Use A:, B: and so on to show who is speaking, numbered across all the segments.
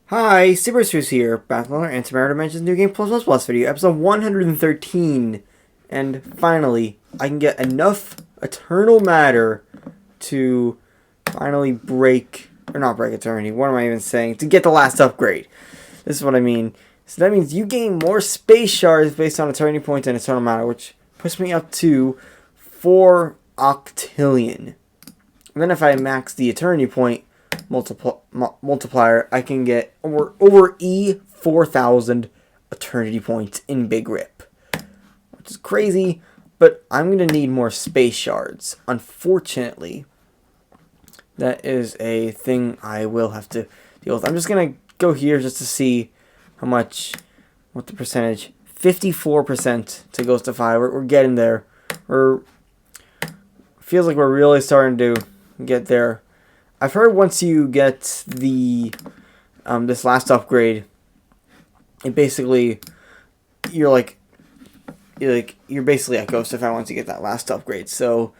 A: Hi, Cyberspheres here, back with another Antimatter Dimensions New Game Plus Plus Plus video, episode 113. And finally, I can get enough Eternal Matter to finally break, or not break Eternity, what am I even saying? To get the last upgrade. This is what I mean. So that means you gain more space shards based on Eternity points and Eternal Matter, which puts me up to 4 octillion. And then if I max the Eternity point multiplier, I can get over 4,000 Eternity points in Big Rip, which is crazy. But I'm gonna need more space shards. Unfortunately, that is a thing I will have to deal with. I'm just gonna go here just to see how much, what the percentage. 54% to Ghostify. We're getting there. Feels like we're really starting to get there. I've heard once you get the this last upgrade, it basically you're basically at Ghostify once you get that last upgrade. So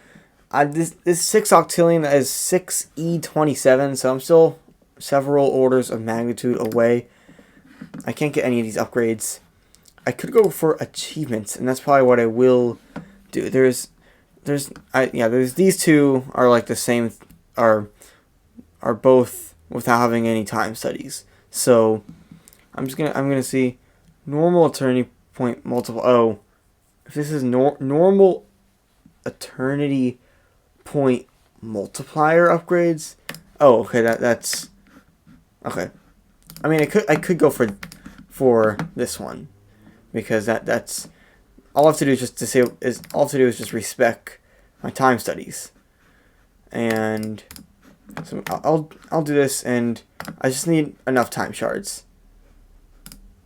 A: this 6 octillion is 6E27, so I'm still several orders of magnitude away. I can't get any of these upgrades. I could go for achievements, and that's probably what I will do. There's these two are like the same, are both without having any time studies. So I'm gonna see normal eternity point multiple. Oh, if this is normal eternity point multiplier upgrades. Oh, okay, that's okay. I mean, I could go for this one, because that's all I have to do is just respec my time studies, and so I'll do this, and I just need enough time shards.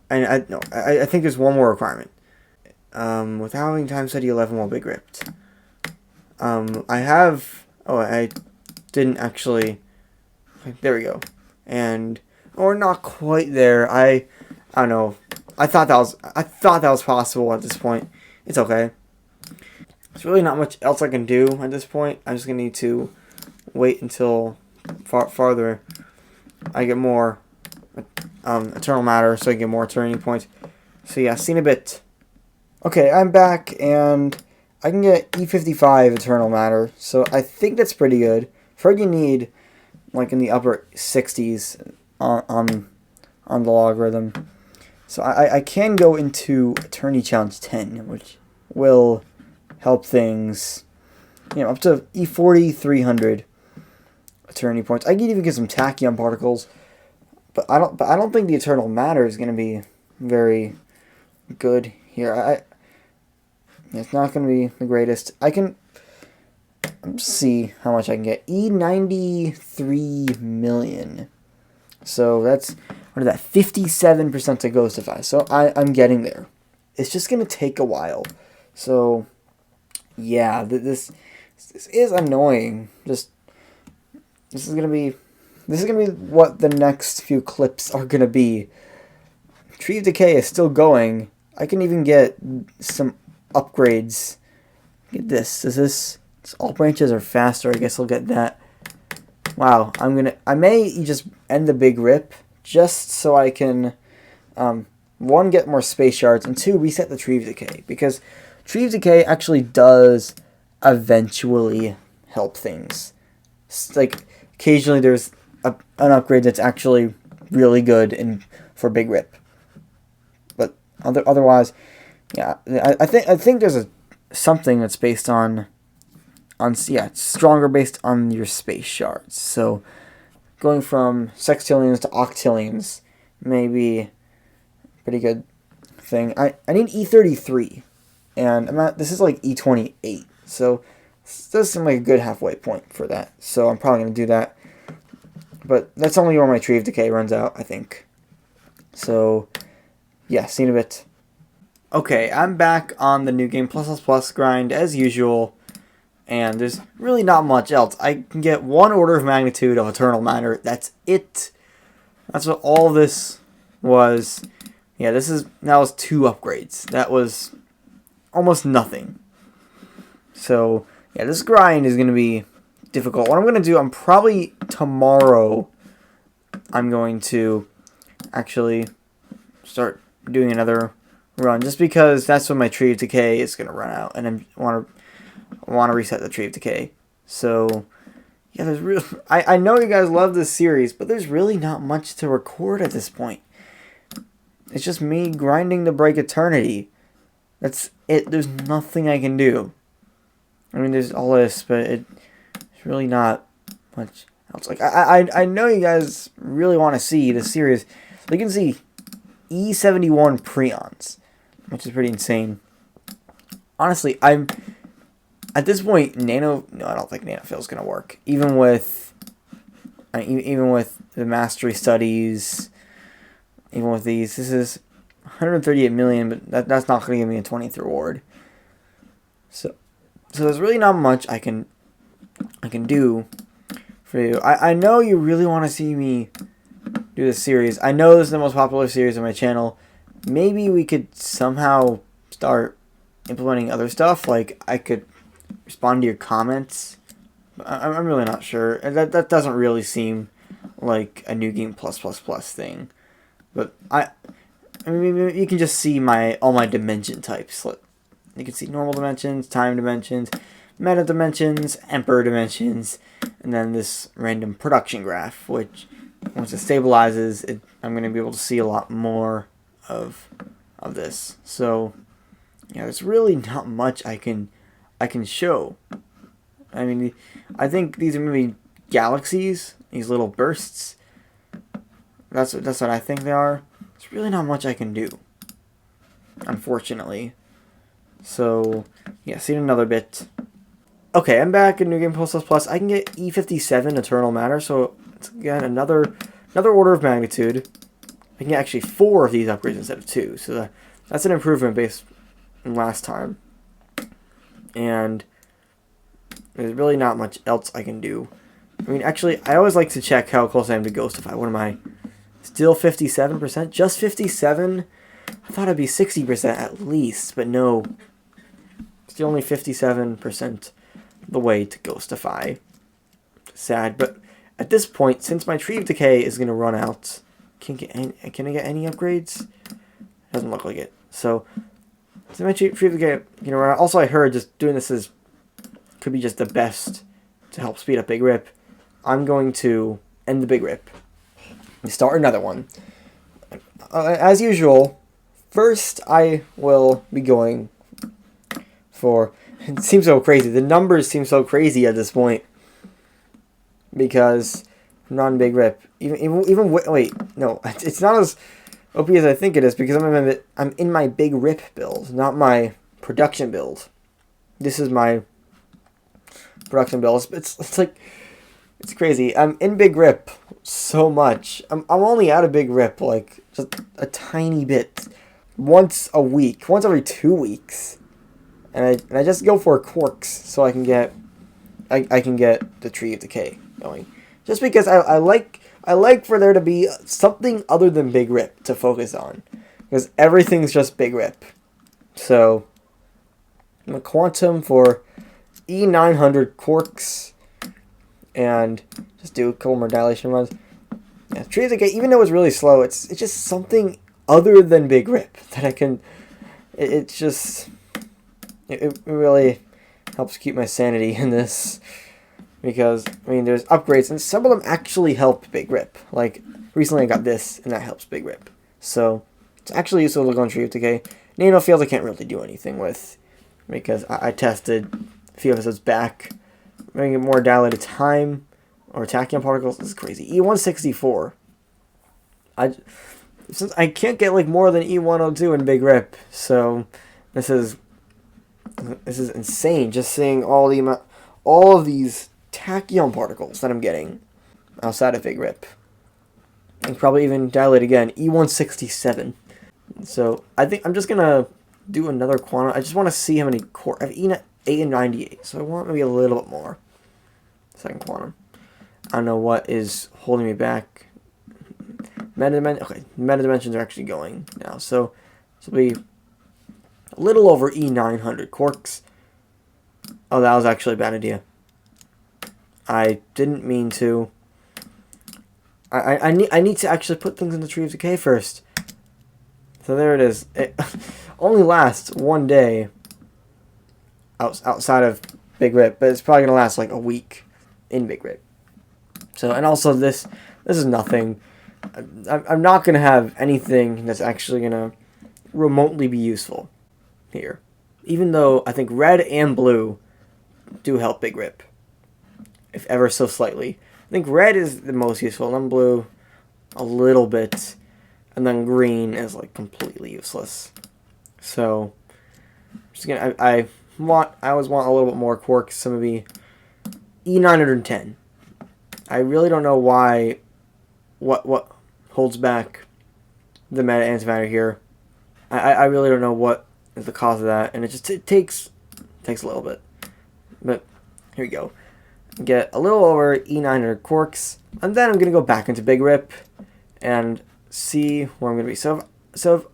A: And I think there's one more requirement. Without having time study 11 while Big Ripped. I didn't actually. There we go. And we're not quite there. I don't know. I thought that was possible at this point. It's okay. There's really not much else I can do at this point. I'm just gonna need to wait until farther I get more Eternal Matter, so I get more Eternity points. So yeah, seen a bit. Okay, I'm back, and I can get E55 Eternal Matter, so I think that's pretty good. I've heard you need like in the upper 60s on the logarithm. So I can go into Eternity Challenge 10, which will help things, up to E40, 300 Eternity points. I can even get some tachyon particles, but I don't think the Eternal Matter is going to be very good here. It's not going to be the greatest. Let's see how much I can get. E93 million. So that's, what is that, 57% to Ghostify. So I'm getting there. It's just going to take a while. So yeah, this is annoying. This is gonna be what the next few clips are gonna be. Tree of Decay is still going. I can even get some upgrades. Get this. All branches are faster. I guess I'll get that. Wow, I may just end the Big Rip just so I can, 1, get more space shards, and 2, reset the Tree of Decay, because Tree of Decay actually does eventually help things. Like, occasionally there's an upgrade that's actually really good for Big Rip. But otherwise, yeah, I think there's something that's based on it's stronger based on your space shards. So going from sextillions to octillions may be a pretty good thing. I need E33, and this is like E28, so this does seem like a good halfway point for that. So I'm probably going to do that. But that's only where my Tree of Decay runs out, I think. So, yeah, see you in a bit. Okay, I'm back on the New Game Plus grind as usual. And there's really not much else. I can get 1 order of magnitude of Eternal Matter. That's it. That's what all this was. Yeah, that was 2 upgrades. That was almost nothing. So, yeah, this grind is going to be difficult. What I'm going to do, tomorrow, I'm going to actually start doing another run, just because that's when my tree of decay is going to run out, and I want to reset the tree of decay. So yeah, there's real. I know you guys love this series, but there's really not much to record at this point. It's just me grinding to break eternity. That's it. There's nothing I can do. I mean, there's all this, but it's really not much else. Like I know you guys really want to see the series. You can see E71 Prions, which is pretty insane. Honestly, I'm at this point No, I don't think Nanofill is gonna work. Even with the mastery studies, even with these, this is 138 million, but that's not gonna give me a 20th reward. So there's really not much I can do for you. I know you really want to see me do this series. I know this is the most popular series on my channel. Maybe we could somehow start implementing other stuff. Like, I could respond to your comments. I'm really not sure. That doesn't really seem like a New Game plus thing. But I mean, you can just see all my dimension types. You can see normal dimensions, time dimensions, meta dimensions, emperor dimensions, and then this random production graph, which once it stabilizes, I'm going to be able to see a lot more of this. So yeah, there's really not much I can show. I mean, I think these are maybe galaxies, these little bursts. That's what I think they are. There's really not much I can do, unfortunately. So yeah, see you in another bit. Okay, I'm back in New Game Plus. I can get E57 Eternal Matter, so it's again another order of magnitude. I can get actually 4 of these upgrades instead of 2, so that's an improvement based on last time. And there's really not much else I can do. I mean, actually, I always like to check how close I am to Ghostify. What am I? Still 57%? Just 57? I thought it'd be 60% at least, but no. Still only 57% the way to Ghostify. Sad, but at this point, since my Tree of Decay is going to run out, can I get any upgrades? Doesn't look like it. So my Tree of Decay, run out. Also, I heard just doing this could be just the best to help speed up Big Rip. I'm going to end the Big Rip and start another one. As usual, first I will be going for... It seems so crazy. The numbers seem so crazy at this point. Because I'm not in Big Rip. Wait, no. It's not as OP as I think it is, because I'm in my Big Rip build, not my production build. This is my production build. It's like... It's crazy. I'm in Big Rip so much. I'm only out of Big Rip, like, just a tiny bit. Once a week. Once every 2 weeks. And I just go for quirks so I can get the Tree of Decay going. Just because I like for there to be something other than Big Rip to focus on. Because everything's just Big Rip. So I'm a quantum for E900 quirks. And just do a couple more dilation runs. Yeah, Tree of Decay, even though it's really slow, it's just something other than Big Rip that I can. It's just. It really helps keep my sanity in this, because I mean there's upgrades and some of them actually help Big Rip. Like recently I got this and that helps Big Rip, so it's actually useful to go on Tree of Decay. Nano Fields I can't really do anything with, because I tested a few episodes back. Making it more dilated time or tachyon particles. This is crazy. E164. Since I can't get like more than E102 in Big Rip, so this is insane. Just seeing all of these tachyon particles that I'm getting outside of Big Rip. And probably even dilate again. E167. So I think I'm just gonna do another quantum. I just want to see how many core. I have E8 and 98, so I want maybe a little bit more. Second quantum. I don't know what is holding me back. Meta dimensions are actually going now, so this will be a little over E900 quarks. Oh, that was actually a bad idea. I didn't mean to. I need to actually put things in the tree of decay first. So there it is. It only lasts 1 day outside of Big Rip, but it's probably gonna last like a week in Big Rip. So, and also this is nothing. I'm not gonna have anything that's actually gonna remotely be useful here, even though I think red and blue do help Big Rip, if ever so slightly. I think red is the most useful, and then blue a little bit, and then green is like completely useless. So just gonna I always want a little bit more quirks, so maybe E910. I really don't know why what holds back the meta antimatter here. I really don't know what is the cause of that, and it takes a little bit. But here we go. Get a little over E900 quirks, and then I'm gonna go back into Big Rip and see where I'm gonna be. So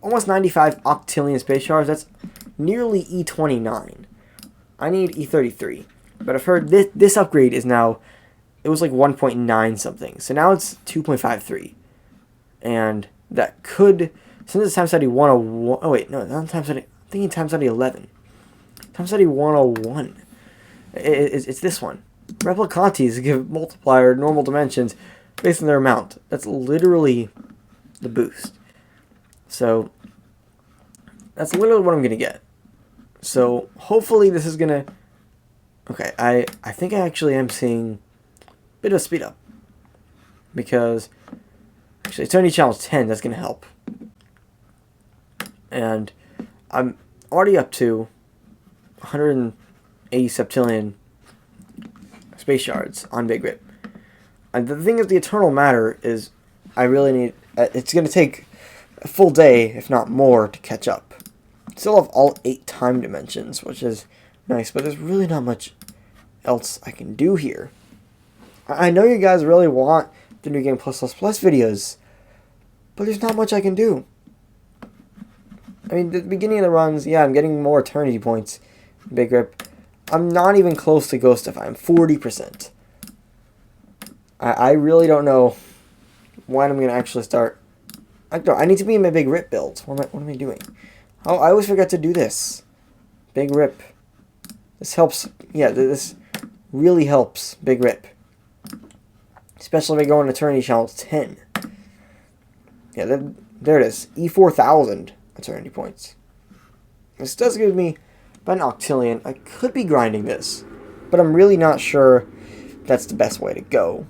A: almost 95 octillion space shards. That's nearly E29. I need E33, but I've heard this upgrade is now. It was like 1.9 something, so now it's 2.53, and that could, since it's time study 101. Oh wait, no, not time study. I'm thinking time study 11. Time study 101. It's this one. Replicantes give multiplier normal dimensions based on their amount. That's literally the boost. So that's literally what I'm gonna get. So hopefully this is gonna. Okay, I think I actually am seeing a bit of a speed up, because actually Eternity Challenge 10, that's gonna help. And I'm already up to 180 septillion space shards on Big Rip. And the thing of the Eternal Matter is, I really need. It's gonna take a full day, if not more, to catch up. Still have all 8 time dimensions, which is nice, but there's really not much else I can do here. I know you guys really want the New Game Plus videos, but there's not much I can do. I mean, the beginning of the runs, yeah, I'm getting more eternity points in Big Rip. I'm not even close to Ghostify. I'm 40%. I really don't know when I'm going to actually start. I need to be in my Big Rip build. What am I doing? Oh, I always forget to do this. Big Rip. This helps. Yeah, this really helps Big Rip. Especially if I go on Eternity Challenge 10. Yeah, there it is. E4000 eternity points. This does give me about an octillion. I could be grinding this, but I'm really not sure that's the best way to go.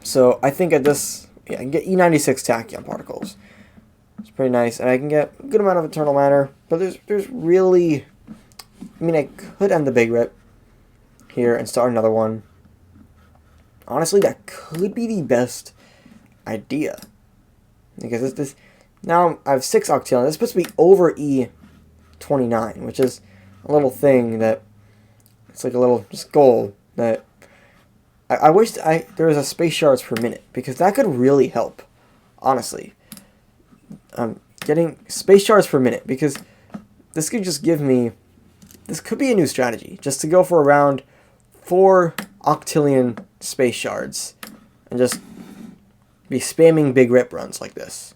A: So I think at this, yeah, I can get E96 tachyon particles. It's pretty nice, and I can get a good amount of Eternal Matter. But there's really, I mean, I could end the Big Rip here and start another one. Honestly, that could be the best idea, because this now I have 6 octillion. This puts me over E29, which is a little thing that it's like a little just goal that I wish there was a space shards per minute, because that could really help. Honestly, getting space shards per minute, because this could just give me. This could be a new strategy, just to go for around 4 octillion space shards and just be spamming Big Rip runs like this.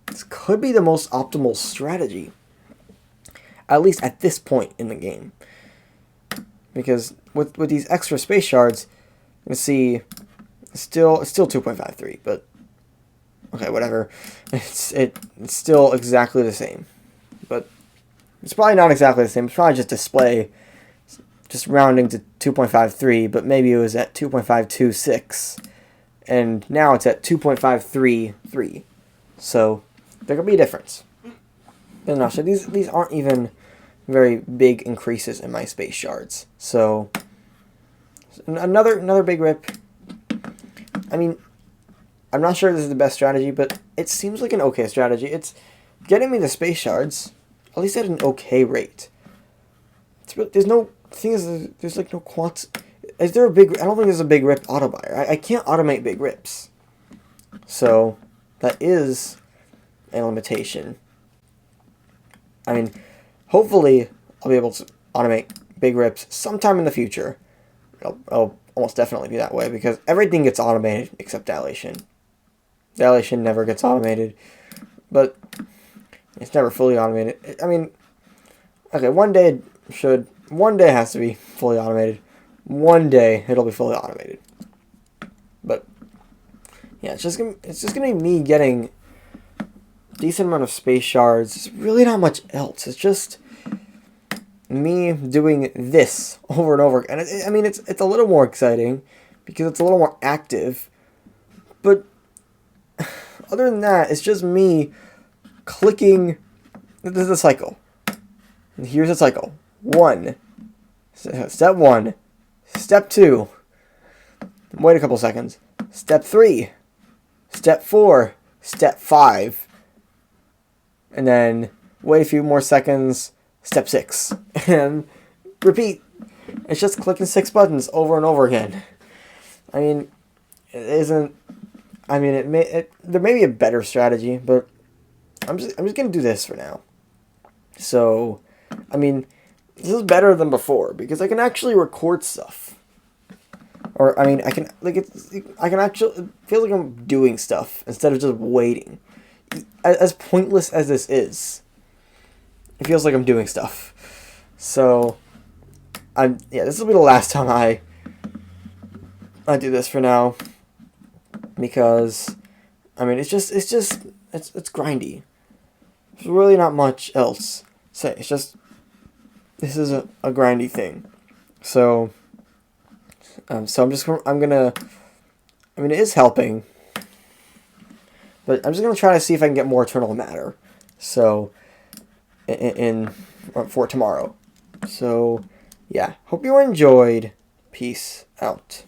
A: This could be the most optimal strategy, at least at this point in the game, because with these extra space shards, you can see it's still 2.53, but okay, whatever. It's still exactly the same, but it's probably not exactly the same. It's probably just display. Just rounding to 2.53, but maybe it was at 2.526, and now it's at 2.533. So there could be a difference. But no, so these aren't even very big increases in my space shards. So another Big Rip. I mean, I'm not sure this is the best strategy, but it seems like an okay strategy. It's getting me the space shards, at least at an okay rate. There's no. The thing is, there's like no quants. Is there a big? I don't think there's a Big Rip auto buyer. I can't automate Big Rips, so that is a limitation. I mean, hopefully I'll be able to automate Big Rips sometime in the future. I'll almost definitely be that way because everything gets automated except dilation. Dilation never gets automated, but it's never fully automated. I mean, okay, one day it has to be fully automated. One day it'll be fully automated. But yeah, it's just gonna be me getting a decent amount of space shards. It's really not much else. It's just me doing this over and over. And I mean, it's a little more exciting because it's a little more active. But other than that, it's just me clicking. This is a cycle. And here's a cycle. Step 1. Step 2. Wait a couple seconds. Step 3. Step 4. Step 5. And then wait a few more seconds. Step 6. And repeat. It's just clicking 6 buttons over and over again. I mean, it isn't. I mean, there may be a better strategy, but I'm just gonna do this for now. So, I mean, this is better than before because I can actually record stuff. Or I mean, I can actually, it feels like I'm doing stuff instead of just waiting. As pointless as this is, it feels like I'm doing stuff. So, this will be the last time I do this for now. Because, I mean, it's grindy. There's really not much else. So it's just, this is a grindy thing. So, I mean, it is helping. But I'm just going to try to see if I can get more Eternal Matter. So, for tomorrow. So, yeah. Hope you enjoyed. Peace out.